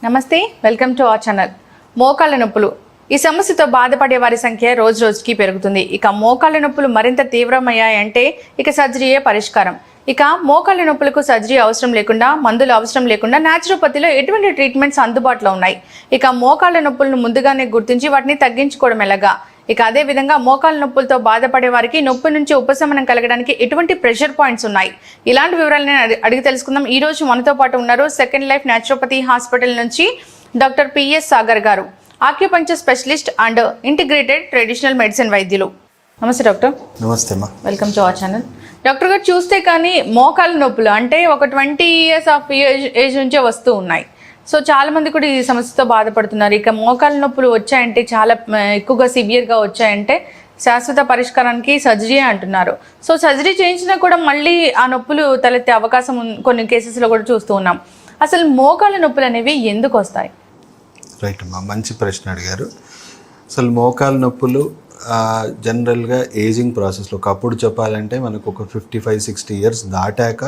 నమస్తే, welcome to our channel. మోకాళ్ళ నొప్పులు ఈ సమస్యతో బాధపడే వారి సంఖ్య రోజు రోజుకి పెరుగుతుంది. ఇక మోకాళ్ళ నొప్పులు మరింత తీవ్రమయ్యాయంటే ఇక సర్జరీయే పరిష్కారం. ఇక మోకాళ్ళ నొప్పులకు సర్జరీ అవసరం లేకుండా, మందులు అవసరం లేకుండా న్యాచురోపతిలో ఎటువంటి ట్రీట్మెంట్స్ అందుబాటులో ఉన్నాయి. ఇక మోకాళ్ళ నొప్పులను ముందుగానే గుర్తించి వాటిని తగ్గించుకోవడం ఎలాగా? ఇక అదే విధంగా మోకాళ్ళ నొప్పులతో బాధపడే వారికి నొప్పి నుంచి ఉపశమనం కలగడానికి ఎటువంటి ప్రెషర్ పాయింట్స్ ఉన్నాయి, ఇలాంటి వివరాలను అడిగి తెలుసుకుందాం. ఈ రోజు మనతో పాటు ఉన్నారు సెకండ్ లైఫ్ న్యాచురోపతి హాస్పిటల్ నుంచి డాక్టర్ పిఎస్ సాగర్ గారు, acupuncture specialist and integrated traditional medicine వైద్యులు. నమస్తే డాక్టర్. నమస్తే అమ్మా, welcome to our channel. Doctor గారు, చూస్తే కానీ మోకాళ్ళ నొప్పులు అంటే ఒక 20 years ఆఫ్ ఏజ్ నుంచే వస్తూ ఉన్నాయి. సో చాలా మంది కూడా ఈ సమస్యతో బాధపడుతున్నారు. ఇక మోకాళ్ళ నొప్పులు వచ్చాయంటే, చాలా ఎక్కువగా సివియర్గా వచ్చాయంటే శాశ్వత పరిష్కారానికి సర్జరీ అంటున్నారు. సో సర్జరీ చేయించినా కూడా మళ్ళీ ఆ నొప్పులు తలెత్తే అవకాశం కొన్ని కేసెస్లో కూడా చూస్తూ ఉన్నాం. అసలు మోకాళ్ళ నొప్పులు అనేవి ఎందుకు వస్తాయి? రైట్ అమ్మా, మంచి ప్రశ్న అడిగారు. అసలు మోకాళ్ళ నొప్పులు జనరల్గా ఏజింగ్ ప్రాసెస్లో, ఒకప్పుడు చెప్పాలంటే మనకు ఒక 55-60 years దాటాక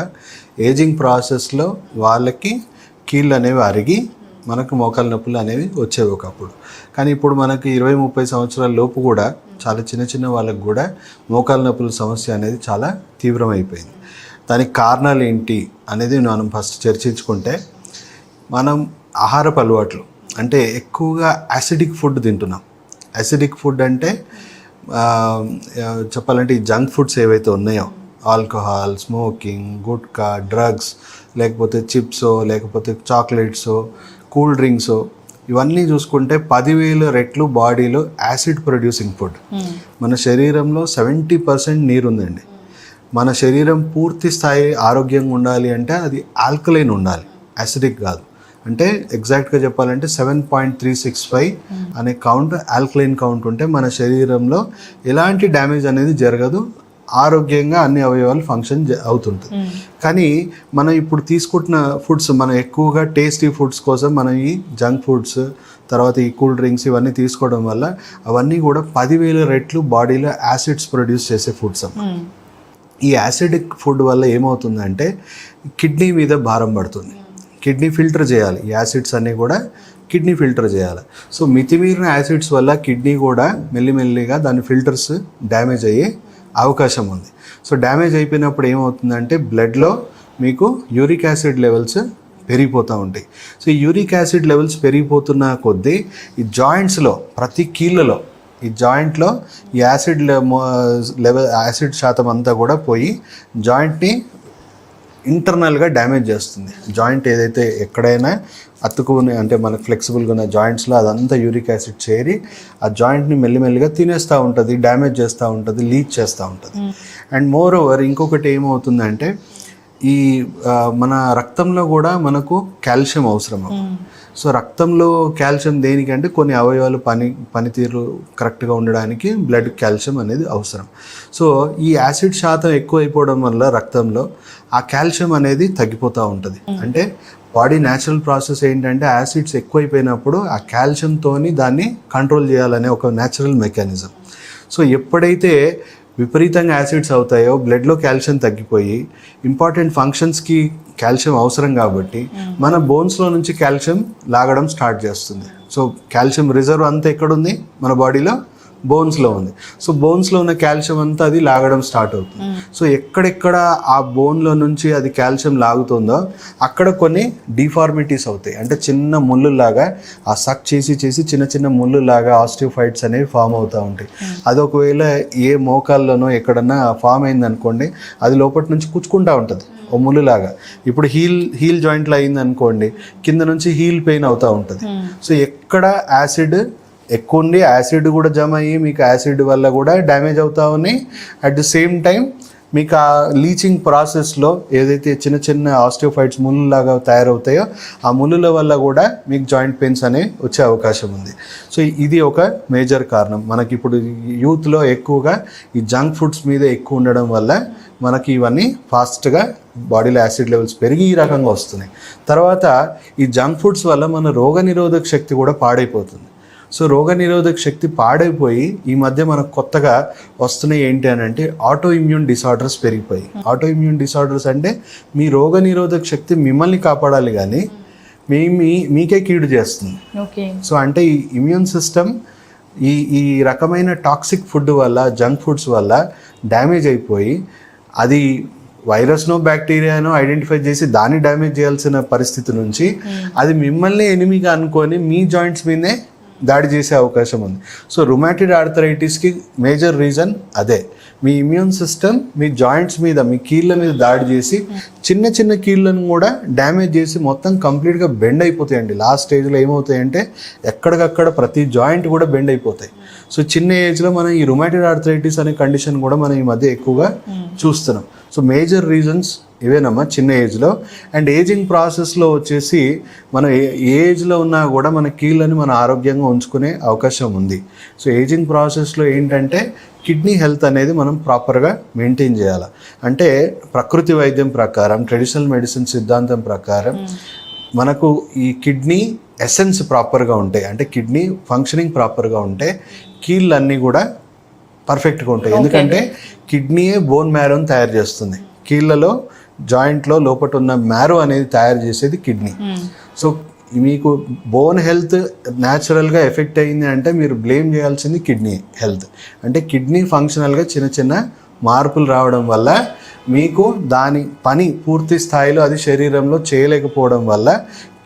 ఏజింగ్ ప్రాసెస్లో వాళ్ళకి కీళ్ళు అనేవి అరిగి మనకు మోకాళ్ళ నొప్పులు అనేవి వచ్చేవి ఒకప్పుడు. కానీ ఇప్పుడు మనకి 20-30 సంవత్సరాల లోపు కూడా చాలా చిన్న వాళ్ళకు కూడా మోకాళ్ళ నొప్పుల సమస్య అనేది చాలా తీవ్రమైపోయింది. దానికి కారణాలు ఏంటి అనేది మనం ఫస్ట్ చర్చించుకుంటే, మనం ఆహారపు అలవాట్లు అంటే ఎక్కువగా యాసిడిక్ ఫుడ్ తింటున్నాం. యాసిడిక్ ఫుడ్ అంటే చెప్పాలంటే ఈ జంక్ ఫుడ్స్ ఏవైతే ఉన్నాయో, ఆల్కహాల్, స్మోకింగ్, గుట్కా, డ్రగ్స్, లేకపోతే చిప్సో, లేకపోతే చాక్లెట్సో, కూల్ డ్రింక్సో, ఇవన్నీ చూసుకుంటే 10,000 రెట్లు బాడీలో యాసిడ్ ప్రొడ్యూసింగ్ ఫుడ్. మన శరీరంలో 70% నీరు ఉందండి. మన శరీరం పూర్తి స్థాయి ఆరోగ్యంగా ఉండాలి అంటే అది ఆల్కలైన్ ఉండాలి, యాసిడిక్ కాదు. అంటే ఎగ్జాక్ట్గా చెప్పాలంటే 7.365 అనే కౌంట్ ఆల్కలైన్ కౌంట్ ఉంటే మన శరీరంలో ఎలాంటి డ్యామేజ్ అనేది జరగదు, ఆరోగ్యంగా అన్ని అవయవాలు ఫంక్షన్ అవుతుంటుంది. కానీ మనం ఇప్పుడు తీసుకుంటున్న ఫుడ్స్, మనం ఎక్కువగా టేస్టీ ఫుడ్స్ కోసం మనం ఈ జంక్ ఫుడ్స్, తర్వాత ఈ కూల్ డ్రింక్స్ ఇవన్నీ తీసుకోవడం వల్ల అవన్నీ కూడా 10,000 రెట్లు బాడీలో యాసిడ్స్ ప్రొడ్యూస్ చేసే ఫుడ్స్. ఈ యాసిడిక్ ఫుడ్ వల్ల ఏమవుతుందంటే కిడ్నీ మీద భారం పడుతుంది. కిడ్నీ ఫిల్టర్ చేయాలి, ఈ యాసిడ్స్ అన్నీ కూడా కిడ్నీ ఫిల్టర్ చేయాలి. సో మితిమీరిన యాసిడ్స్ వల్ల కిడ్నీ కూడా మెల్లిమెల్లిగా దాని ఫిల్టర్స్ డ్యామేజ్ అయ్యే అవకాశం ఉంది. సో డ్యామేజ్ అయిపోయినప్పుడు ఏమవుతుందంటే బ్లడ్లో మీకు యూరిక్ యాసిడ్ లెవెల్స్ పెరిగిపోతూ ఉంటాయి. సో ఈ యూరిక్ యాసిడ్ లెవెల్స్ పెరిగిపోతున్న కొద్దీ ఈ జాయింట్స్లో, ప్రతి కీళ్ళలో, ఈ జాయింట్లో ఈ యాసిడ్ యాసిడ్ శాతం అంతా కూడా పోయి జాయింట్ని ఇంటర్నల్గా డ్యామేజ్ చేస్తుంది. జాయింట్ ఏదైతే ఎక్కడైనా అతుకుని అంటే మనకు ఫ్లెక్సిబుల్గా ఉన్న జాయింట్స్లో అదంతా యూరిక్ యాసిడ్ చేరి ఆ జాయింట్ని మెల్లిమెల్లిగా తినేస్తూ ఉంటుంది, డ్యామేజ్ చేస్తూ ఉంటుంది, లీచ్ చేస్తూ ఉంటుంది. అండ్ మోర్ ఓవర్ ఇంకొకటి ఏమవుతుందంటే, ఈ మన రక్తంలో కూడా మనకు కాల్షియం అవసరం. సో రక్తంలో కాల్షియం దేనికంటే కొన్ని అవయవాలు పనితీరు కరెక్ట్గా ఉండడానికి బ్లడ్ కాల్షియం అనేది అవసరం. సో ఈ యాసిడ్ శాతం ఎక్కువ అయిపోవడం వల్ల రక్తంలో ఆ కాల్షియం అనేది తగ్గిపోతూ ఉంటుంది. అంటే బాడీ న్యాచురల్ ప్రాసెస్ ఏంటంటే యాసిడ్స్ ఎక్కువైపోయినప్పుడు ఆ కాల్షియంతో దాన్ని కంట్రోల్ చేయాలనే ఒక న్యాచురల్ మెకానిజం. సో ఎప్పుడైతే విపరీతంగా యాసిడ్స్ అవుతాయో బ్లడ్లో కాల్షియం తగ్గిపోయి ఇంపార్టెంట్ ఫంక్షన్స్కి కాల్షియం అవసరం కాబట్టి మన బోన్స్లో నుంచి కాల్షియం లాగడం స్టార్ట్ చేస్తుంది. సో కాల్షియం రిజర్వ్ అంతా ఎక్కడుంది? మన బాడీలో బోన్స్లో ఉంది. సో బోన్స్లో ఉన్న కాల్షియం అంతా అది లాగడం స్టార్ట్ అవుతుంది. సో ఎక్కడెక్కడ ఆ బోన్లో నుంచి అది కాల్షియం లాగుతుందో అక్కడ కొన్ని డిఫార్మిటీస్ అవుతాయి. అంటే చిన్న ముళ్ళులాగా ఆ సక్ చేసి చిన్న ముళ్ళులాగా ఆస్టియోఫైట్స్ అనేవి ఫామ్ అవుతూ ఉంటాయి. అది ఒకవేళ ఏ మోకాల్లోనో ఎక్కడన్నా ఫామ్ అయింది అనుకోండి, అది లోపటి నుంచి కుచ్చుకుంటూ ఉంటుంది ఓ ముళ్ళులాగా. ఇప్పుడు హీల్ జాయింట్లో అయింది అనుకోండి, కింద నుంచి హీల్ పెయిన్ అవుతూ ఉంటుంది. సో ఎక్కడ యాసిడ్ ఎక్కువ ఉండి యాసిడ్ కూడా జమ అయ్యి మీకు యాసిడ్ వల్ల కూడా డ్యామేజ్ అవుతా ఉన్నాయి. అట్ ది సేమ్ టైం మీకు ఆ లీచింగ్ ప్రాసెస్లో ఏదైతే చిన్న ఆస్టియోఫైట్స్ ముళ్ళులాగా తయారవుతాయో ఆ ముళ్ళుల వల్ల కూడా మీకు జాయింట్ పెయిన్స్ అనేవి వచ్చే అవకాశం ఉంది. సో ఇది ఒక మేజర్ కారణం. మనకి ఇప్పుడు యూత్లో ఎక్కువగా ఈ జంక్ ఫుడ్స్ మీద ఎక్కువ ఉండడం వల్ల మనకి ఇవన్నీ ఫాస్ట్గా బాడీలో యాసిడ్ లెవెల్స్ పెరిగి ఈ రకంగా వస్తున్నాయి. తర్వాత ఈ జంక్ ఫుడ్స్ వల్ల మన రోగనిరోధక శక్తి కూడా పాడైపోతుంది. సో రోగనిరోధక శక్తి పాడైపోయి ఈ మధ్య మనకు కొత్తగా వస్తున్నాయి ఏంటి అని అంటే ఆటో ఇమ్యూన్ డిసార్డర్స్ పెరిగిపోయి. ఆటో ఇమ్యూన్ డిసార్డర్స్ అంటే మీ రోగనిరోధక శక్తి మిమ్మల్ని కాపాడాలి కానీ మీకే కీడు చేస్తుంది. ఓకే. సో అంటే ఈ ఇమ్యూన్ సిస్టమ్ ఈ రకమైన టాక్సిక్ ఫుడ్ వల్ల, జంక్ ఫుడ్స్ వల్ల డ్యామేజ్ అయిపోయి అది వైరస్నో బ్యాక్టీరియానో ఐడెంటిఫై చేసి దాన్ని డ్యామేజ్ చేయాల్సిన పరిస్థితి నుంచి అది మిమ్మల్ని ఎనిమిగా అనుకొని మీ జాయింట్స్ మీదే దాడి చేసే అవకాశం ఉంది. సో రుమాటిడ్ ఆర్థరైటిస్కి మేజర్ రీజన్ అదే, మీ ఇమ్యూన్ సిస్టమ్ మీ జాయింట్స్ మీద, మీ కీళ్ళ మీద దాడి చేసి చిన్న చిన్న కీళ్ళను కూడా డ్యామేజ్ చేసి మొత్తం కంప్లీట్గా బెండ్ అయిపోతాయండి. లాస్ట్ స్టేజ్లో ఏమవుతాయంటే ఎక్కడికక్కడ ప్రతి జాయింట్ కూడా బెండ్ అయిపోతాయి. సో చిన్న ఏజ్లో మనం ఈ రుమాటిడ్ ఆర్థరైటిస్ అనే కండిషన్ కూడా మనం ఈ మధ్య ఎక్కువగా చూస్తున్నాం. సో మేజర్ రీజన్స్ ఇవేనమ్మా చిన్న ఏజ్లో. అండ్ ఏజింగ్ ప్రాసెస్లో వచ్చేసి మనం ఏ ఏజ్లో ఉన్నా కూడా మన కీళ్ళని మన ఆరోగ్యంగా ఉంచుకునే అవకాశం ఉంది. సో ఏజింగ్ ప్రాసెస్లో ఏంటంటే కిడ్నీ హెల్త్ అనేది మనం ప్రాపర్గా మెయింటైన్ చేయాలి. అంటే ప్రకృతి వైద్యం ప్రకారం, ట్రెడిషనల్ మెడిసిన్ సిద్ధాంతం ప్రకారం మనకు ఈ కిడ్నీ ఎసెన్స్ ప్రాపర్గా ఉంటాయి, అంటే కిడ్నీ ఫంక్షనింగ్ ప్రాపర్గా ఉంటే కీళ్ళన్నీ కూడా పర్ఫెక్ట్గా ఉంటాయి. ఎందుకంటే కిడ్నీయే బోన్ మ్యారోని తయారు చేస్తుంది. కీళ్ళలో జాయింట్లో లోపల ఉన్న మ్యారో అనేది తయారు చేసేది కిడ్నీ. సో మీకు బోన్ హెల్త్ న్యాచురల్గా ఎఫెక్ట్ అయింది అంటే మీరు బ్లేమ్ చేయాల్సింది కిడ్నీ హెల్త్. అంటే కిడ్నీ ఫంక్షనల్గా చిన్న చిన్న మార్పులు రావడం వల్ల మీకు దాని పని పూర్తి స్థాయిలో అది శరీరంలో చేయలేకపోవడం వల్ల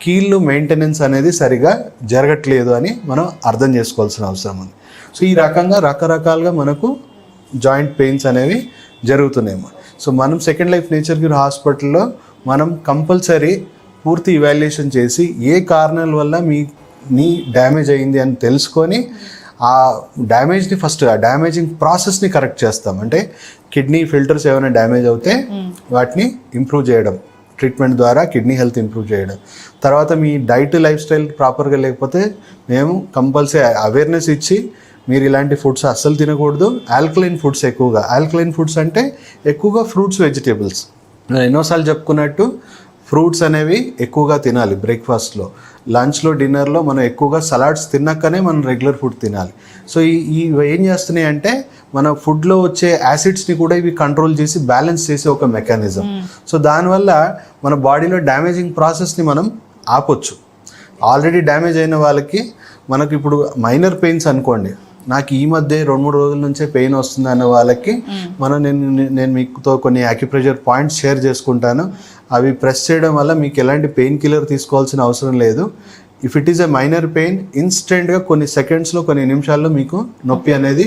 కీళ్ళు మెయింటెనెన్స్ అనేది సరిగా జరగట్లేదు అని మనం అర్థం చేసుకోవాల్సిన అవసరం ఉంది. సో ఈ రకంగా రకరకాలుగా మనకు జాయింట్ పెయిన్స్ అనేవి జరుగుతున్నాయి. సో మనం సెకండ్ లైఫ్ నేచర్ క్యూర్ హాస్పిటల్లో మనం కంపల్సరీ పూర్తి ఇవాల్యుయేషన్ చేసి ఏ కారణాల వల్ల మీ డ్యామేజ్ అయింది అని తెలుసుకొని ఆ డ్యామేజ్ని ఫస్ట్ ఆ డ్యామేజింగ్ ప్రాసెస్ని కరెక్ట్ చేస్తాం. అంటే కిడ్నీ ఫిల్టర్స్ ఏమైనా డ్యామేజ్ అవుతే వాటిని ఇంప్రూవ్ చేయడం, ట్రీట్మెంట్ ద్వారా కిడ్నీ హెల్త్ ఇంప్రూవ్ చేయడం. తర్వాత మీ డైట్ లైఫ్ స్టైల్ ప్రాపర్గా లేకపోతే మేము కంపల్సరీ అవేర్నెస్ ఇచ్చి మీరు ఇలాంటి ఫుడ్స్ అస్సలు తినకూడదు. ఆల్కలైన్ ఫుడ్స్ ఎక్కువగా, ఆల్కలైన్ ఫుడ్స్ అంటే ఎక్కువగా ఫ్రూట్స్, వెజిటేబుల్స్. నేను ఎన్నోసార్లు చెప్పుకున్నట్టు ఫ్రూట్స్ అనేవి ఎక్కువగా తినాలి. బ్రేక్ఫాస్ట్లో, లంచ్లో, డిన్నర్లో మనం ఎక్కువగా సలాడ్స్ తిన్నాకనే మనం రెగ్యులర్ ఫుడ్ తినాలి. సో ఇవి ఏం చేస్తున్నాయి అంటే మన ఫుడ్లో వచ్చే యాసిడ్స్ని కూడా ఇవి కంట్రోల్ చేసి బ్యాలెన్స్ చేసే ఒక మెకానిజం. సో దానివల్ల మన బాడీలో డ్యామేజింగ్ ప్రాసెస్ని మనం ఆపొచ్చు. ఆల్రెడీ డ్యామేజ్ అయిన వాళ్ళకి మనకు ఇప్పుడు మైనర్ పెయిన్స్ అనుకోండి, నాకు ఈ మధ్య 2-3 రోజుల నుంచే పెయిన్ వస్తుంది అన్న వాళ్ళకి నేను మీతో కొన్ని యాక్యుప్రెషర్ పాయింట్స్ షేర్ చేసుకుంటాను. అవి ప్రెస్ చేయడం వల్ల మీకు ఎలాంటి పెయిన్ కిల్లర్ తీసుకోవాల్సిన అవసరం లేదు. If it is a minor pain, ఇన్స్టెంట్గా కొన్ని సెకండ్స్లో, కొన్ని నిమిషాల్లో మీకు నొప్పి అనేది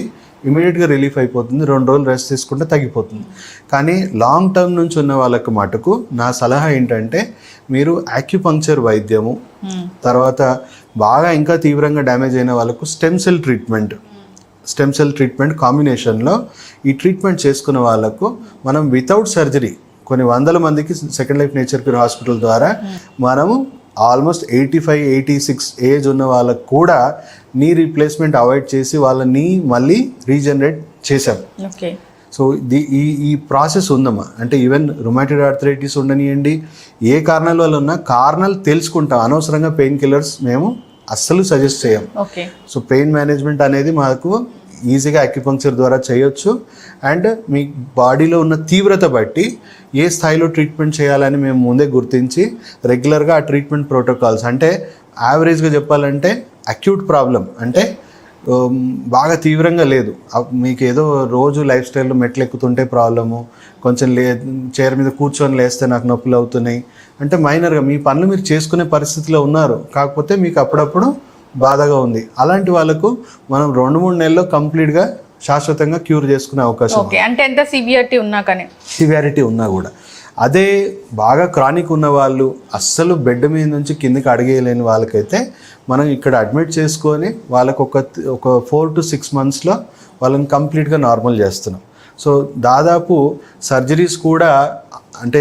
ఇమీడియట్గా రిలీఫ్ అయిపోతుంది. 2 రోజులు రెస్ట్ తీసుకుంటే తగ్గిపోతుంది. కానీ లాంగ్ టర్మ్ నుంచి ఉన్న వాళ్ళకి మటుకు నా సలహా ఏంటంటే మీరు యాక్యుపంక్చర్ వైద్యము, తర్వాత బాగా ఇంకా తీవ్రంగా డ్యామేజ్ అయిన వాళ్ళకు స్టెమ్ సెల్ ట్రీట్మెంట్ కాంబినేషన్లో ఈ ట్రీట్మెంట్ చేసుకున్న వాళ్ళకు మనం వితౌట్ సర్జరీ కొన్ని 100 మందికి second life nature cure hospital ద్వారా మనము ఆల్మోస్ట్ 85-86 ఏజ్ ఉన్న వాళ్ళకు కూడా నీ రీప్లేస్మెంట్ అవాయిడ్ చేసి వాళ్ళని మళ్ళీ రీజనరేట్ చేశాం. సో ఈ ప్రాసెస్ ఉందమ్మా. అంటే ఈవెన్ రుమాటిడ్ ఆర్థరైటిస్ ఉండనియండి, ఏ కారణాల వల్ల ఉన్నా కారణాలు తెలుసుకుంటాం. అనవసరంగా పెయిన్ కిల్లర్స్ మేము అస్సలు సజెస్ట్ చేయం. సో పెయిన్ మేనేజ్మెంట్ అనేది మాకు ఈజీగా అక్యుపంక్చర్ ద్వారా చేయొచ్చు. అండ్ మీ బాడీలో ఉన్న తీవ్రత బట్టి ఏ స్థాయిలో ట్రీట్మెంట్ చేయాలని మేము ముందే గుర్తించి రెగ్యులర్గా ఆ ట్రీట్మెంట్ ప్రోటోకాల్స్, అంటే యావరేజ్గా చెప్పాలంటే అక్యూట్ ప్రాబ్లం అంటే బాగా తీవ్రంగా లేదు, మీకు ఏదో రోజు లైఫ్ స్టైల్లో మెట్లు ఎక్కుతుంటే ప్రాబ్లము, కొంచెం చైర్ మీద కూర్చొని లేస్తే నాకు నొప్పులు అవుతున్నాయి అంటే మైనర్గా మీ పనులు మీరు చేసుకునే పరిస్థితిలో ఉన్నారు, కాకపోతే మీకు అప్పుడప్పుడు బాధగా ఉంది, అలాంటి వాళ్ళకు మనం 2-3 నెలల్లో కంప్లీట్గా శాశ్వతంగా క్యూర్ చేసుకునే అవకాశం. అంటే ఎంత సివియారిటీ ఉన్నా కూడా. అదే బాగా క్రానిక్ ఉన్న వాళ్ళు, అస్సలు బెడ్ మీద నుంచి కిందకి అడిగేయలేని వాళ్ళకైతే మనం ఇక్కడ అడ్మిట్ చేసుకొని వాళ్ళకు ఒక 4 to 6 monthsలో వాళ్ళని కంప్లీట్గా నార్మల్ చేస్తున్నాం. సో దాదాపు సర్జరీస్ కూడా అంటే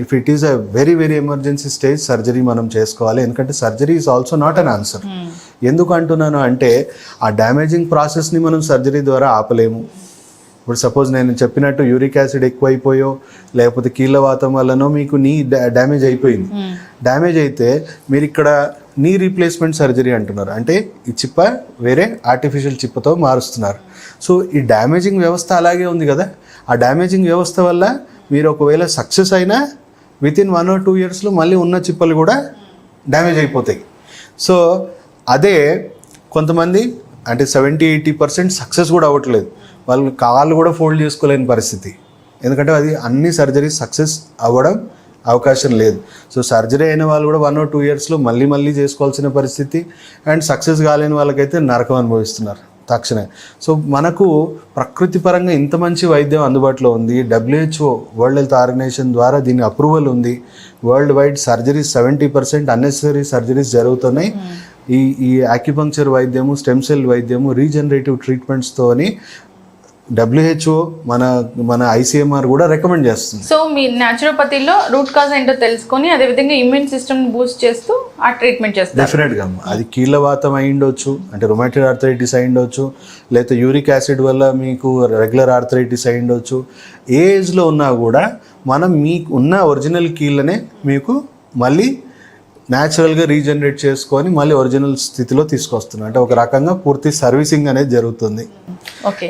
if it is a very very emergency stage surgery మనం చేసుకోవాలి. ఎందుకంటే surgery is also not an answer. ఎందుకు అంటున్నాను అంటే ఆ డ్యామేజింగ్ ప్రాసెస్ని మనం సర్జరీ ద్వారా ఆపలేము. ఇప్పుడు సపోజ్ నేను చెప్పినట్టు యూరిక్ యాసిడ్ ఎక్కువైపోయో లేకపోతే కీళ్ళవాతం వల్లనో మీకు నీ డ్యామేజ్ అయిపోయింది. డ్యామేజ్ అయితే మీరు ఇక్కడ నీ రీప్లేస్మెంట్ సర్జరీ అంటున్నారు, అంటే ఈ చిప్ప వేరే ఆర్టిఫిషియల్ చిప్పతో మారుస్తున్నారు. సో ఈ డ్యామేజింగ్ వ్యవస్థ అలాగే ఉంది కదా. ఆ డ్యామేజింగ్ వ్యవస్థ వల్ల మీరు ఒకవేళ సక్సెస్ అయినా వితిన్ 1 or 2 yearsలో మళ్ళీ ఉన్న చిప్పలు కూడా డ్యామేజ్ అయిపోతాయి. సో అదే కొంతమంది అంటే 70-80% సక్సెస్ కూడా అవ్వట్లేదు, వాళ్ళు కాళ్ళు కూడా ఫోల్డ్ చేసుకోలేని పరిస్థితి. ఎందుకంటే అది అన్ని సర్జరీస్ సక్సెస్ అవ్వడం అవకాశం లేదు. సో సర్జరీ అయిన వాళ్ళు కూడా 1 or 2 yearsలో మళ్ళీ చేసుకోవాల్సిన పరిస్థితి, అండ్ సక్సెస్ కాలేని వాళ్ళకైతే నరకం అనుభవిస్తున్నారు తక్షణమే. సో మనకు ప్రకృతి పరంగా ఇంత మంచి వైద్యం అందుబాటులో ఉంది. WHO వరల్డ్ హెల్త్ ఆర్గనైజేషన్ ద్వారా దీని అప్రూవల్ ఉంది. World wide surgeries 70% unnecessary surgeries జరుగుతున్నాయి. ఈ యాక్యుపంక్చర్ వైద్యము, స్టెమ్ సెల్ వైద్యము, రీజనరేటివ్ ట్రీట్మెంట్స్తోని WHO మన ICMR కూడా రికమెండ్ చేస్తుంది. సో మీ న్యాచురోపతిలో రూట్ కాజ్ ఏంటో తెలుసుకొని అదేవిధంగా ఇమ్యూన్ సిస్టమ్ బూస్ట్ చేస్తూ ఆ ట్రీట్మెంట్ చేస్తారు. డెఫినెట్గా అది కీళ్ళవాతం అయి ఉండొచ్చు, అంటే రొమాటైడ్ ఆర్థరైటిస్ అయి ఉండొచ్చు, లేకపోతే యూరిక్ యాసిడ్ వల్ల మీకు రెగ్యులర్ ఆర్థరైటిస్ అయి ఉండొచ్చు. ఏ ఏజ్లో ఉన్నా కూడా మనం మీకు ఉన్న ఒరిజినల్ కీళ్ళనే మీకు మళ్ళీ న్యాచురల్గా రీజనరేట్ చేసుకొని మళ్ళీ ఒరిజినల్ స్థితిలో తీసుకొస్తున్నాం. అంటే ఒక రకంగా పూర్తి సర్వీసింగ్ అనేది జరుగుతుంది. ఓకే.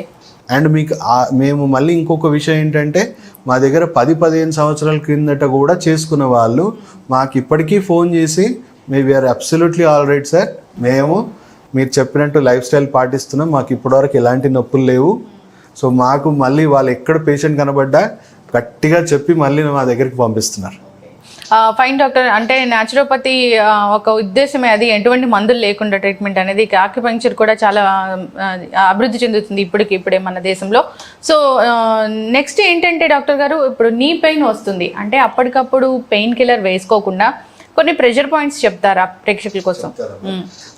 అండ్ మీకు మేము మళ్ళీ ఇంకొక విషయం ఏంటంటే, మా దగ్గర 10-15 సంవత్సరాల క్రిందట కూడా చేసుకున్న వాళ్ళు మాకు ఇప్పటికీ ఫోన్ చేసి we are absolutely all right sir, మేము మీరు చెప్పినట్టు లైఫ్ స్టైల్ పాటిస్తున్నాం, మాకు ఇప్పటివరకు ఎలాంటి నొప్పులు లేవు. సో మాకు మళ్ళీ వాళ్ళు ఎక్కడ పేషెంట్ కనబడ్డా గట్టిగా చెప్పి మళ్ళీ మా దగ్గరికి పంపిస్తున్నారు. ఫైన్ డాక్టర్, అంటే న్యాచురోపతి ఒక ఉద్దేశమే అది, ఎటువంటి మందులు లేకుండా ట్రీట్మెంట్ అనేది. ఆక్యుపంక్చర్ కూడా చాలా అభివృద్ధి చెందుతుంది ఇప్పుడే మన దేశంలో. సో నెక్స్ట్ ఏంటంటే డాక్టర్ గారు, ఇప్పుడు నీ పెయిన్ వస్తుంది అంటే అప్పటికప్పుడు పెయిన్ కిల్లర్ వేసుకోకుండా కొన్ని ప్రెషర్ పాయింట్స్ చెప్తారా ప్రేక్షకుల కోసం?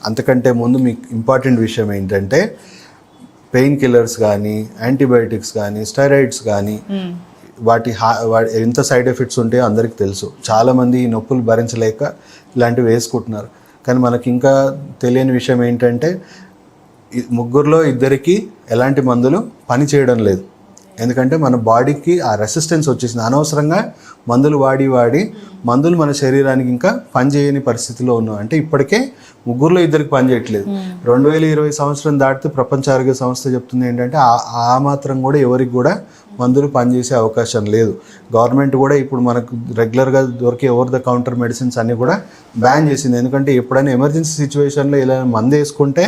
అంతకంటే ముందు మీకు ఇంపార్టెంట్ విషయం ఏంటంటే, పెయిన్ కిల్లర్స్ కానీ, యాంటీబయాటిక్స్ కానీ, స్టెరాయిడ్స్ కానీ వాటి ఎంత సైడ్ ఎఫెక్ట్స్ ఉంటాయో అందరికీ తెలుసు. చాలామంది ఈ నొప్పులు భరించలేక ఇలాంటివి వేసుకుంటున్నారు. కానీ మనకి ఇంకా తెలియని విషయం ఏంటంటే, ముగ్గురులో ఇద్దరికి ఎలాంటి మందులు పని చేయడం లేదు. ఎందుకంటే మన బాడీకి ఆ రెసిస్టెన్స్ వచ్చేసింది. అనవసరంగా మందులు వాడి మందులు మన శరీరానికి ఇంకా పనిచేయని పరిస్థితిలో ఉన్నాం. అంటే ఇప్పటికే ముగ్గురులో ఇద్దరికి పని చేయట్లేదు. 2020 సంవత్సరం దాటితే ప్రపంచ ఆరోగ్య సంస్థ చెప్తుంది ఏంటంటే, ఆ మాత్రం కూడా ఎవరికి కూడా మందులు పనిచేసే అవకాశం లేదు. గవర్నమెంట్ కూడా ఇప్పుడు మనకు రెగ్యులర్గా దొరికే ఓవర్ ద కౌంటర్ మెడిసిన్స్ అన్నీ కూడా బ్యాన్ చేసింది. ఎందుకంటే ఎప్పుడైనా ఎమర్జెన్సీ సిచ్యువేషన్లో ఇలా మందు వేసుకుంటే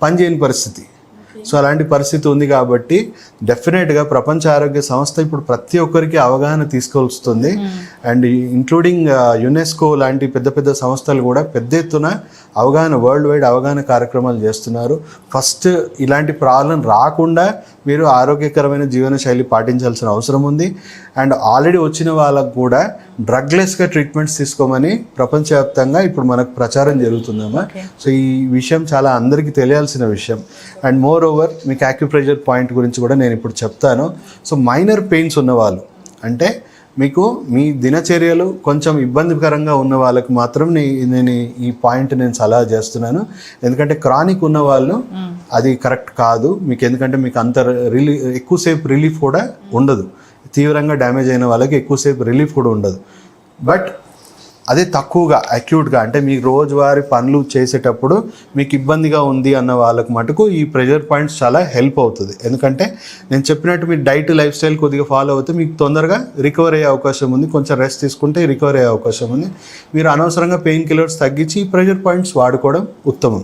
పనిచేయని పరిస్థితి. సో అలాంటి పరిస్థితి ఉంది కాబట్టి డెఫినెట్గా ప్రపంచ ఆరోగ్య సంస్థ ఇప్పుడు ప్రతి ఒక్కరికి అవగాహన తీసుకొస్తుంది. అండ్ ఇంక్లూడింగ్ యునెస్కో లాంటి పెద్ద సంస్థలు కూడా పెద్ద ఎత్తున వరల్డ్ వైడ్ అవగాహన కార్యక్రమాలు చేస్తున్నారు. ఫస్ట్ ఇలాంటి ప్రాబ్లం రాకుండా మీరు ఆరోగ్యకరమైన జీవన శైలి పాటించాల్సిన అవసరం ఉంది. అండ్ ఆల్రెడీ వచ్చిన వాళ్ళకు కూడా డ్రగ్లెస్గా ట్రీట్మెంట్స్ తీసుకోమని ప్రపంచవ్యాప్తంగా ఇప్పుడు మనకు ప్రచారం జరుగుతుందమ్మా. సో ఈ విషయం చాలా అందరికీ తెలియాల్సిన విషయం. అండ్ మోర్ ఓవర్ మీకు యాక్యుప్రెషర్ పాయింట్ గురించి కూడా నేను ఇప్పుడు చెప్తాను. సో మైనర్ పెయిన్స్ ఉన్నవాళ్ళు, అంటే మీకు మీ దినచర్యలు కొంచెం ఇబ్బందికరంగా ఉన్న వాళ్ళకి మాత్రం నేను ఈ పాయింట్ నేను సలహా చేస్తున్నాను. ఎందుకంటే క్రానిక్ ఉన్న వాళ్ళు అది కరెక్ట్ కాదు మీకు. ఎందుకంటే మీకు అంత ఎక్కువసేపు రిలీఫ్ కూడా ఉండదు. తీవ్రంగా డ్యామేజ్ అయిన వాళ్ళకి ఎక్కువసేపు రిలీఫ్ కూడా ఉండదు. బట్ అదే తక్కువగా అక్యూట్గా, అంటే మీకు రోజువారీ పనులు చేసేటప్పుడు మీకు ఇబ్బందిగా ఉంది అన్న వాళ్ళకి మటుకు ఈ ప్రెషర్ పాయింట్స్ చాలా హెల్ప్ అవుతుంది. ఎందుకంటే నేను చెప్పినట్టు మీరు డైట్ లైఫ్ స్టైల్ కొద్దిగా ఫాలో అవుతే మీకు తొందరగా రికవర్ అయ్యే అవకాశం ఉంది. కొంచెం రెస్ట్ తీసుకుంటే రికవర్ అయ్యే అవకాశం ఉంది. మీరు అనవసరంగా పెయిన్ కిల్లర్స్ తగ్గించి ఈ ప్రెషర్ పాయింట్స్ వాడుకోవడం ఉత్తమం.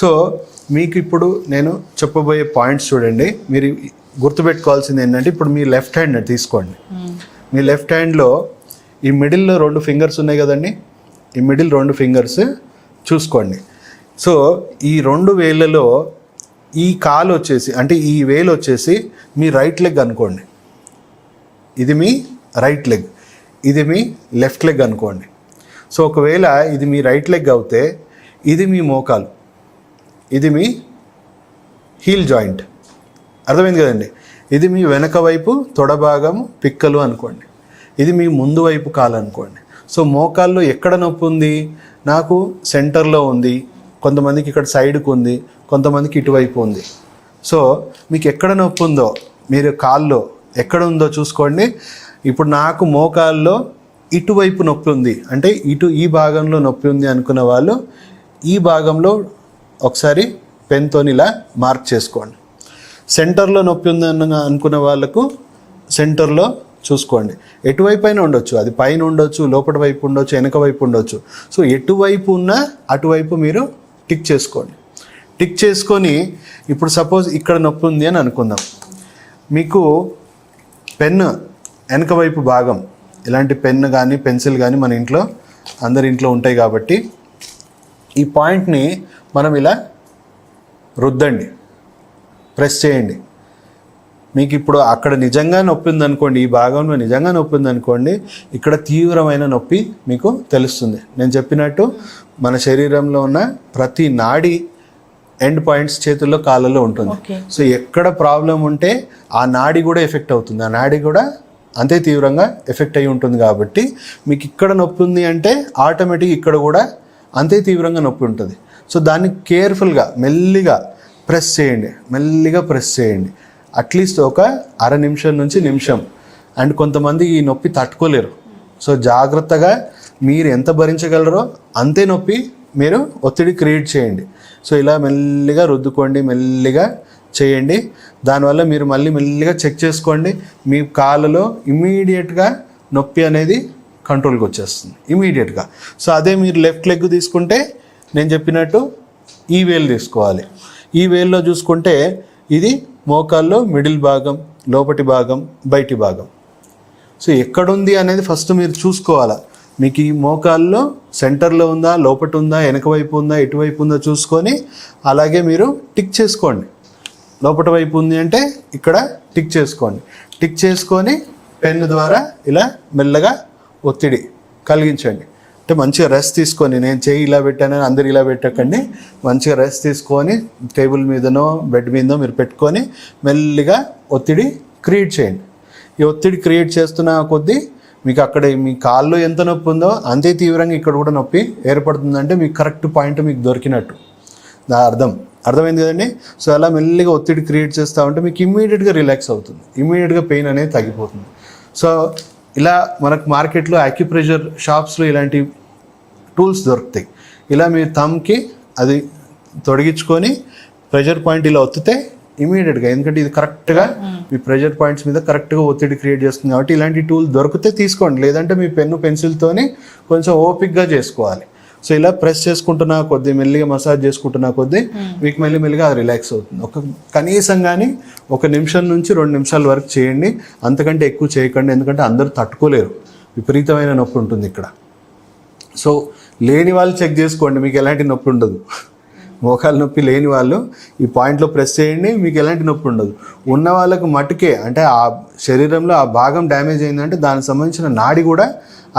సో మీకు ఇప్పుడు నేను చెప్పబోయే పాయింట్స్ చూడండి. మీరు గుర్తుపెట్టుకోవాల్సింది ఏంటంటే, ఇప్పుడు మీ లెఫ్ట్ హ్యాండ్ తీసుకోండి. మీ లెఫ్ట్ హ్యాండ్లో ఈ మిడిల్లో 2 ఫింగర్స్ ఉన్నాయి కదండి, ఈ మిడిల్ 2 ఫింగర్స్ చూసుకోండి. సో ఈ 2 వేళ్ళలో ఈ కాలు వచ్చేసి, అంటే ఈ వేలు వచ్చేసి మీ రైట్ లెగ్ అనుకోండి. ఇది మీ రైట్ లెగ్, ఇది మీ లెఫ్ట్ లెగ్ అనుకోండి. సో ఒకవేళ ఇది మీ రైట్ లెగ్ అవుతే ఇది మీ మోకాలు, ఇది మీ హీల్ జాయింట్. అర్థమైంది కదండి. ఇది మీ వెనక వైపు తొడ భాగము పిక్కలు అనుకోండి. ఇది మీ ముందు వైపు కాలు అనుకోండి. సో మోకాల్లో ఎక్కడ నొప్పి ఉంది? నాకు సెంటర్లో ఉంది, కొంతమందికి ఇక్కడ సైడ్కు ఉంది, కొంతమందికి ఇటువైపు ఉంది. సో మీకు ఎక్కడ నొప్పి ఉందో, మీరు కాల్లో ఎక్కడ ఉందో చూసుకోండి. ఇప్పుడు నాకు మోకాల్లో ఇటువైపు నొప్పి ఉంది, అంటే ఈ భాగంలో నొప్పి ఉంది అనుకున్న వాళ్ళు ఈ భాగంలో ఒకసారి పెన్తో ఇలా మార్క్ చేసుకోండి. సెంటర్లో నొప్పి ఉంది అనుకున్న వాళ్ళకు సెంటర్లో చూసుకోండి. ఎటువైపు అయినా ఉండొచ్చు, అది పైన ఉండొచ్చు, లోపల వైపు ఉండొచ్చు, వెనక వైపు ఉండొచ్చు. సో ఎటువైపు ఉన్నా అటువైపు మీరు టిక్ చేసుకోండి. టిక్ చేసుకొని ఇప్పుడు సపోజ్ ఇక్కడ నొప్పి ఉంది అని అనుకుందాం. మీకు పెన్ను వెనక వైపు భాగం, ఇలాంటి పెన్ను కానీ పెన్సిల్ కానీ మన ఇంట్లో అందరి ఇంట్లో ఉంటాయి కాబట్టి ఈ పాయింట్ని మనం ఇలా రుద్దండి, ప్రెస్ చేయండి. మీకు ఇప్పుడు అక్కడ నిజంగా నొప్పి ఉందనుకోండి, ఈ భాగంలో నిజంగా నొప్పి ఉందనుకోండి, ఇక్కడ తీవ్రమైన నొప్పి మీకు తెలుస్తుంది. నేను చెప్పినట్టు మన శరీరంలో ఉన్న ప్రతి నాడి ఎండ్ పాయింట్స్ చేతుల్లో కాళ్ళలో ఉంటుంది. సో ఎక్కడ ప్రాబ్లం ఉంటే ఆ నాడి కూడా ఎఫెక్ట్ అవుతుంది, ఆ నాడి కూడా అంతే తీవ్రంగా ఎఫెక్ట్ అయి ఉంటుంది. కాబట్టి మీకు ఇక్కడ నొప్పి ఉంది అంటే ఆటోమేటిక్ ఇక్కడ కూడా అంతే తీవ్రంగా నొప్పి ఉంటుంది. సో దాన్ని కేర్ఫుల్గా మెల్లిగా ప్రెస్ చేయండి, మెల్లిగా ప్రెస్ చేయండి. అట్లీస్ట్ ఒక అర నిమిషం నుంచి నిమిషం. అండ్ కొంతమంది ఈ నొప్పి తట్టుకోలేరు. సో జాగ్రత్తగా మీరు ఎంత భరించగలరో అంతే నొప్పి మీరు ఒత్తిడి క్రియేట్ చేయండి. సో ఇలా మెల్లిగా రుద్దుకోండి, మెల్లిగా చేయండి. దానివల్ల మీరు మళ్ళీ మెల్లిగా చెక్ చేసుకోండి, మీ కాళ్ళలో ఇమీడియట్గా నొప్పి అనేది కంట్రోల్కి వచ్చేస్తుంది ఇమీడియట్గా. సో అదే మీరు లెఫ్ట్ లెగ్ తీసుకుంటే నేను చెప్పినట్టు ఈ వేలు తీసుకోవాలి. ఈ వేల్లో చూసుకుంటే ఇది మోకాల్లో మిడిల్ భాగం, లోపటి భాగం, బయటి భాగం. సో ఎక్కడుంది అనేది ఫస్ట్ మీరు చూసుకోవాలా. మీకు ఈ మోకాల్లో సెంటర్లో ఉందా, లోపట ఉందా, వెనక వైపు ఉందా, ఎటువైపు ఉందో చూసుకొని అలాగే మీరు టిక్ చేసుకోండి. లోపటి వైపు ఉంది అంటే ఇక్కడ టిక్ చేసుకోండి. టిక్ చేసుకొని పెన్ను ద్వారా ఇలా మెల్లగా ఒత్తిడి కలిగించండి. అంటే మంచిగా రెస్ట్ తీసుకొని, నేను చేయి ఇలా పెట్టానని అందరు ఇలా పెట్టకండి, మంచిగా రెస్ట్ తీసుకొని టేబుల్ మీదనో బెడ్ మీదనో మీరు పెట్టుకొని మెల్లిగా ఒత్తిడి క్రియేట్ చేయండి. ఈ ఒత్తిడి క్రియేట్ చేస్తున్న కొద్దీ మీకు అక్కడ మీ కాల్లో ఎంత నొప్పి ఉందో అంతే తీవ్రంగా ఇక్కడ కూడా నొప్పి ఏర్పడుతుందంటే మీకు కరెక్ట్ పాయింట్ మీకు దొరికినట్టు నా అర్థమైంది కదండి. సో అలా మెల్లిగా ఒత్తిడి క్రియేట్ చేస్తూ ఉంటే మీకు ఇమ్మీడియట్గా రిలాక్స్ అవుతుంది, ఇమ్మీడియట్గా పెయిన్ అనేది తగ్గిపోతుంది. సో ఇలా మనకు మార్కెట్లో యాక్యుప్రెషర్ షాప్స్లో ఇలాంటి టూల్స్ దొరుకుతాయి. ఇలా మీ థమ్కి అది తొడిగించుకొని ప్రెషర్ పాయింట్ ఇలా ఒత్తితే ఇమీడియట్గా, ఎందుకంటే ఇది కరెక్ట్గా మీ ప్రెషర్ పాయింట్స్ మీద కరెక్ట్గా ఒత్తిడి క్రియేట్ చేస్తుంది కాబట్టి ఇలాంటి టూల్ దొరికితే తీసుకోండి. లేదంటే మీ పెన్ను పెన్సిల్తోని కొంచెం ఓపిక్గా చేసుకోవాలి. సో ఇలా ప్రెస్ చేసుకుంటున్నా కొద్దీ, మెల్లిగా మసాజ్ చేసుకుంటున్నా కొద్దీ మీకు మెల్లిమెల్లిగా అది రిలాక్స్ అవుతుంది. కనీసం కానీ 1 నిమిషం నుంచి 2 నిమిషాల వరకు చేయండి, అంతకంటే ఎక్కువ చేయకండి. ఎందుకంటే అందరూ తట్టుకోలేరు, విపరీతమైన నొప్పి ఉంటుంది ఇక్కడ. సో లేని వాళ్ళు చెక్ చేసుకోండి, మీకు ఎలాంటి నొప్పి ఉండదు. మోకాలు నొప్పి లేని వాళ్ళు ఈ పాయింట్లో ప్రెస్ చేయండి, మీకు ఎలాంటి నొప్పి ఉండదు. ఉన్న వాళ్ళకు మటుకే, అంటే ఆ శరీరంలో ఆ భాగం డ్యామేజ్ అయిందంటే దానికి సంబంధించిన నాడి కూడా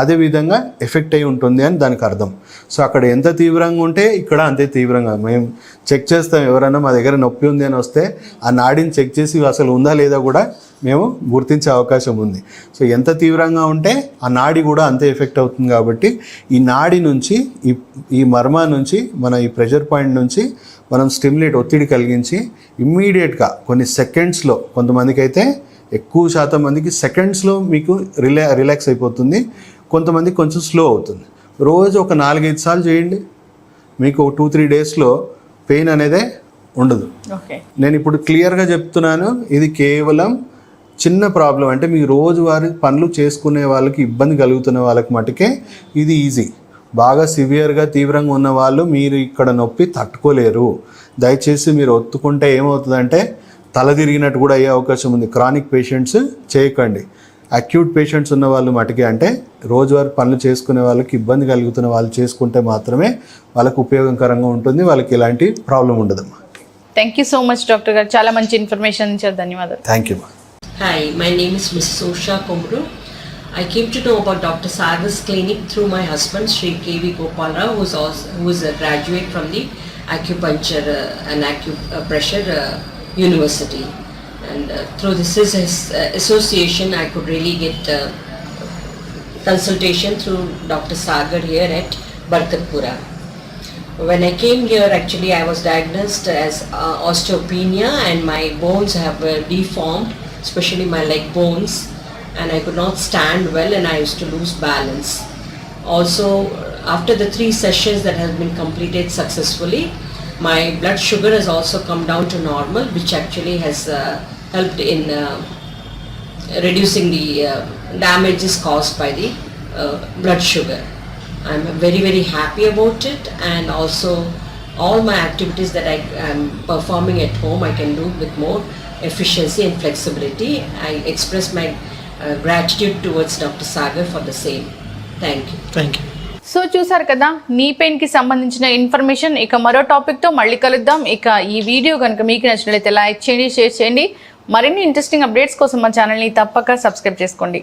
అదే విధంగా ఎఫెక్ట్ అయి ఉంటుంది అని దానికి అర్థం. సో అక్కడ ఎంత తీవ్రంగా ఉంటే ఇక్కడ అంతే తీవ్రంగా మేము చెక్ చేస్తాం. ఎవరైనా మా దగ్గర నొప్పి ఉంది అని వస్తే ఆ నాడిని చెక్ చేసి అసలు ఉందా లేదా కూడా మేము గుర్తించే అవకాశం ఉంది. సో ఎంత తీవ్రంగా ఉంటే ఆ నాడి కూడా అంతే ఎఫెక్ట్ అవుతుంది. కాబట్టి ఈ నాడి నుంచి ఈ మర్మా నుంచి మన ఈ ప్రెషర్ పాయింట్ నుంచి మనం స్టిమ్యులేట్ ఒత్తిడి కలిగించి ఇమ్మీడియట్గా కొన్ని సెకండ్స్లో, కొంతమందికి అయితే ఎక్కువ శాతం మందికి సెకండ్స్లో మీకు రిలాక్స్ అయిపోతుంది, కొంతమందికి కొంచెం స్లో అవుతుంది. రోజు ఒక 4-5 సార్లు చేయండి, మీకు 2-3 డేస్లో పెయిన్ అనేదే ఉండదు. నేను ఇప్పుడు క్లియర్గా చెప్తున్నాను, ఇది కేవలం చిన్న ప్రాబ్లం. అంటే మీ రోజువారీ పనులు చేసుకునే వాళ్ళకి ఇబ్బంది కలుగుతున్న వాళ్ళకి మటుకే ఇది ఈజీ. బాగా సివియర్గా తీవ్రంగా ఉన్న వాళ్ళు మీరు ఇక్కడ నొప్పి తట్టుకోలేరు. దయచేసి మీరు ఒత్తుకుంటే ఏమవుతుందంటే తల తిరిగినట్టు కూడా అయ్యే అవకాశం ఉంది. క్రానిక్ పేషెంట్స్ చేయకండి. అక్యూట్ పేషెంట్స్ ఉన్న వాళ్ళు మటుకే, అంటే రోజువారీ పనులు చేసుకునే వాళ్ళకి ఇబ్బంది కలుగుతున్న వాళ్ళు చేసుకుంటే మాత్రమే వాళ్ళకు ఉపయోగకరంగా ఉంటుంది, వాళ్ళకి ఎలాంటి ప్రాబ్లం ఉండదమ్మా. Thank you so much doctor గారు, చాలా మంచి ఇన్ఫర్మేషన్ ఇచ్చారు, ధన్యవాదాలు. Thank you. Hi, my name is Mrs. Usha Komru. I came to know about Dr. Sagar's clinic through my husband, Sri K.V. Gopala, who is a graduate from the acupuncture and acupressure university. And through his association, I could really get consultation through Dr. Sagar here at Barkatpura. When I came here, actually I was diagnosed as osteopenia and my bones have deformed, especially my leg bones, and I could not stand well and I used to lose balance. Also, after the 3 sessions that have been completed successfully, my blood sugar has also come down to normal, which actually has helped in reducing the damages caused by the blood sugar. I'm very, very happy about it, and also all my activities that I am performing at home, I can do with more efficiency and flexibility. I express my gratitude towards Dr. Sagar for the same. Thank you. Thank you. So చూసారు కదా నీ పెయిన్కి సంబంధించిన information. ఇక మరో టాపిక్తో మళ్ళీ కలుద్దాం. ఇక ఈ వీడియో కనుక మీకు నచ్చినట్లయితే లైక్ చేయండి, షేర్ చేయండి. మరిన్ని ఇంట్రెస్టింగ్ అప్డేట్స్ కోసం మా ఛానల్ని తప్పక సబ్స్క్రైబ్ చేసుకోండి.